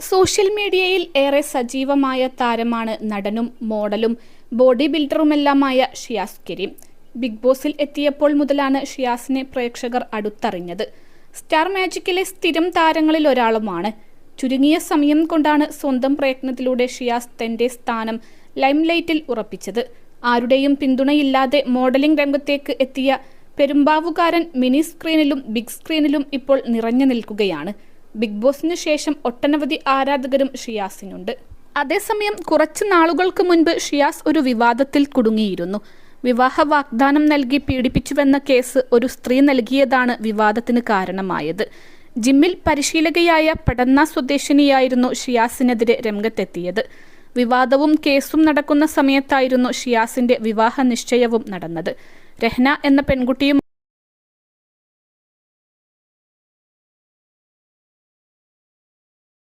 Social മീഡിയയിൽ ഏറെ സജീവമായ താരമാണ് നടനും മോഡലും ബോഡി ബിൽഡറുമെല്ലാമായ ഷിയാസ് കരീം. ബിഗ് ബോസിൽ എത്തിയപ്പോൾ മുതലാണ് ഷിയാസിനെ പ്രേക്ഷകർ അടുത്തറിഞ്ഞത്. സ്റ്റാർ മാജിക്കിലെ സ്ഥിരം താരങ്ങളിൽ ഒരാളുമാണ്. ചുരുങ്ങിയ സമയം കൊണ്ടാണ് സ്വന്തം പ്രയത്നത്തിലൂടെ ഷിയാസ് തന്റെ സ്ഥാനം ലൈംലൈറ്റിൽ ഉറപ്പിച്ചത്. ആരുടെയും പിന്തുണയില്ലാതെ മോഡലിംഗ് രംഗത്തേക്ക് എത്തിയ പെരുമ്പാവുകാരൻ മിനി സ്ക്രീനിലും ബിഗ് സ്ക്രീനിലും ഇപ്പോൾ നിറഞ്ഞു നിൽക്കുകയാണ്. ബിഗ് ബോസിന് ശേഷം ഒട്ടനവധി ആരാധകരും ഷിയാസിനുണ്ട്. അതേസമയം കുറച്ച് നാളുകൾക്ക് മുൻപ് ഷിയാസ് ഒരു വിവാദത്തിൽ കുടുങ്ങിയിരുന്നു. വിവാഹ വാഗ്ദാനം നൽകി പീഡിപ്പിച്ചുവെന്ന കേസ് ഒരു സ്ത്രീ നൽകിയതാണ് വിവാദത്തിന് കാരണമായത്. ജിമ്മിൽ പരിശീലകയായ പടന്ന സ്വദേശിനിയായിരുന്നു ഷിയാസിനെതിരെ രംഗത്തെത്തിയത്. വിവാദവും കേസും നടക്കുന്ന സമയത്തായിരുന്നു ഷിയാസിന്റെ വിവാഹ നിശ്ചയവും നടന്നത്. രഹ്ന എന്ന പെൺകുട്ടിയും